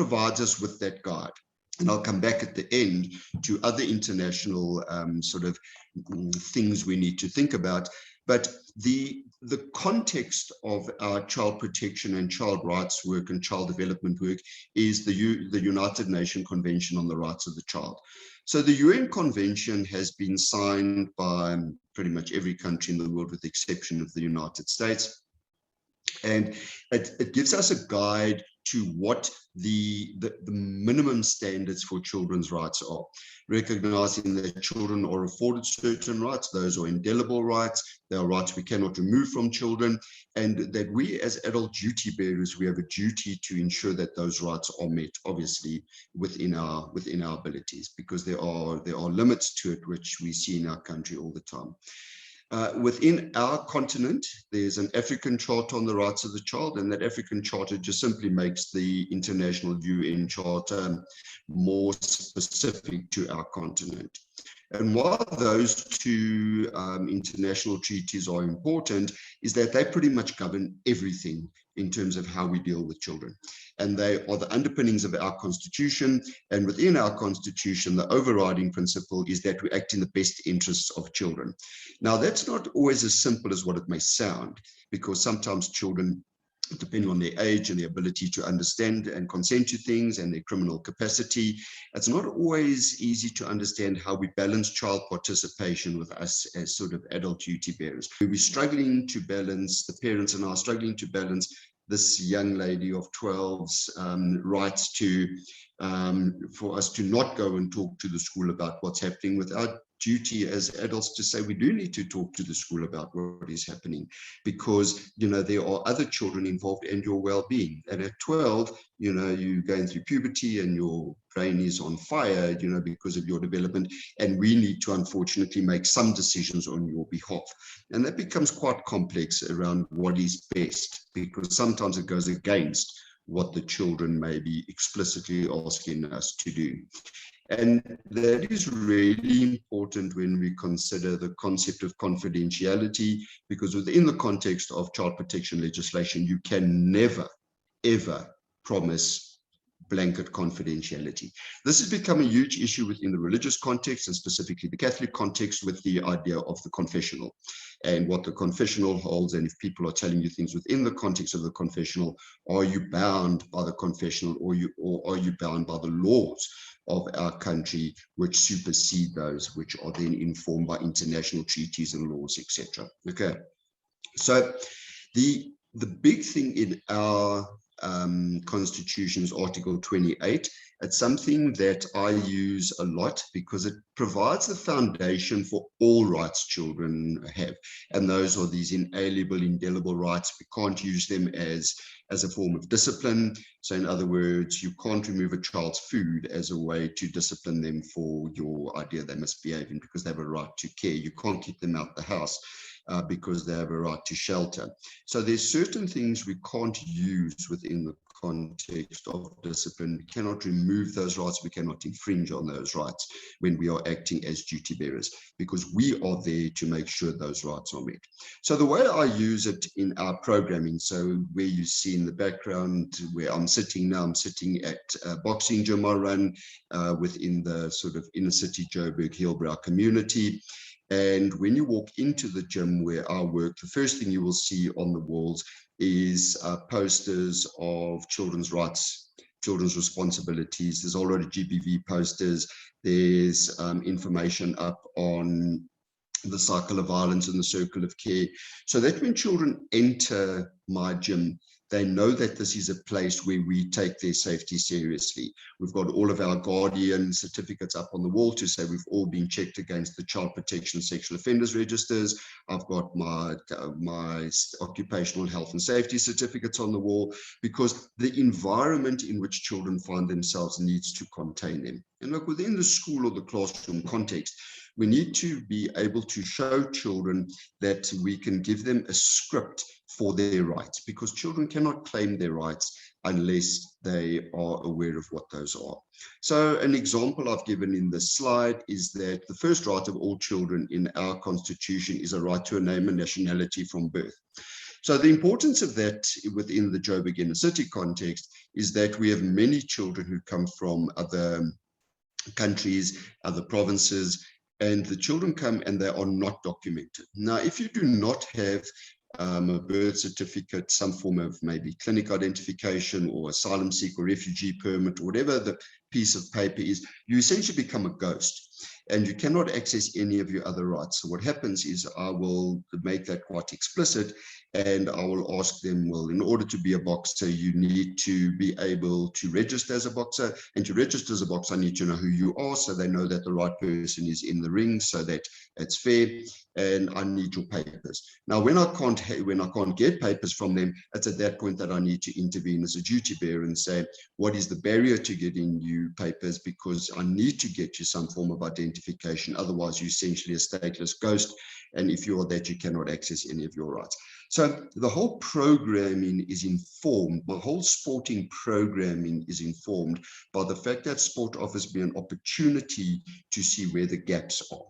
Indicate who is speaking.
Speaker 1: provides us with that guide. And I'll come back at the end to other international sort of things we need to think about. But the context of our child protection and child rights work and child development work is the United Nations Convention on the Rights of the Child. So the UN Convention has been signed by pretty much every country in the world with the exception of the United States. And it gives us a guide to what the minimum standards for children's rights are, recognizing that children are afforded certain rights. Those are indelible rights. They are rights we cannot remove from children, and that we as adult duty bearers, we have a duty to ensure that those rights are met, obviously within our abilities, because there are limits to it, which we see in our country all the time. Within our continent, there's an African Charter on the Rights of the Child, and that African Charter just simply makes the International UN Charter more specific to our continent. And while those two international treaties are important, is that they pretty much govern everything in terms of how we deal with children. And they are the underpinnings of our constitution. And within our constitution, the overriding principle is that we act in the best interests of children. Now, that's not always as simple as what it may sound, because sometimes children, depending on their age and their ability to understand and consent to things and their criminal capacity, it's not always easy to understand how we balance child participation with us as sort of adult duty bearers. We're struggling to balance, the parents and I are struggling to balance this young lady of 12's rights to, for us to not go and talk to the school about what's happening, with our duty as adults to say we do need to talk to the school about what is happening, because there are other children involved and your well-being. And at 12, you're going through puberty and your brain is on fire, because of your development, and we need to unfortunately make some decisions on your behalf. And that becomes quite complex around what is best, because sometimes it goes against what the children may be explicitly asking us to do. And that is really important when we consider the concept of confidentiality, because within the context of child protection legislation, you can never, ever promise blanket confidentiality. This has become a huge issue within the religious context, and specifically the Catholic context, with the idea of the confessional and what the confessional holds. And if people are telling you things within the context of the confessional, are you bound by the confessional, or are you bound by the laws of our country, which supersede those, which are then informed by international treaties and laws, etc. Okay, so the big thing in our Constitution is Article 28. It's something that I use a lot because it provides the foundation for all rights children have, and those are these inalienable, indelible rights. We can't use them as a form of discipline. So in other words, you can't remove a child's food as a way to discipline them for your idea they must behave in, because they have a right to care. You can't keep them out the house because they have a right to shelter. So there's certain things we can't use within the context of discipline. We cannot remove those rights. We cannot infringe on those rights when we are acting as duty bearers, because we are there to make sure those rights are met. So the way I use it in our programming, so where you see in the background where I'm sitting now, I'm sitting at a boxing gym I run within the sort of inner city Joburg Hillbrow community. And when you walk into the gym where I work, the first thing you will see on the walls is posters of children's rights, children's responsibilities. There's already GBV posters. There's information up on the cycle of violence and the circle of care, so that when children enter my gym, they know that this is a place where we take their safety seriously. We've got all of our guardian certificates up on the wall to say we've all been checked against the child protection sexual offenders registers. I've got my occupational health and safety certificates on the wall, because the environment in which children find themselves needs to contain them. And look, within the school or the classroom context, we need to be able to show children that we can give them a script for their rights, because children cannot claim their rights unless they are aware of what those are. So an example I've given in this slide is that the first right of all children in our Constitution is a right to a name and nationality from birth. So the importance of that within the Joburg inner city context is that we have many children who come from other countries, other provinces, and the children come and they are not documented. Now, if you do not have a birth certificate, some form of maybe clinic identification or asylum seeker or refugee permit, or whatever the piece of paper is, you essentially become a ghost and you cannot access any of your other rights. So what happens is I will make that quite explicit, and I will ask them, well, in order to be a boxer, you need to be able to register as a boxer, and to register as a boxer, I need to know who you are so they know that the right person is in the ring, so that it's fair, and I need your papers. Now, when I can't get papers from them, it's at that point that I need to intervene as a duty bearer and say, what is the barrier to getting you papers? Because I need to get you some form of identification. Otherwise, you're essentially a stateless ghost. And if you are that, you cannot access any of your rights. So the whole programming is informed, the whole sporting programming is informed by the fact that sport offers me an opportunity to see where the gaps are.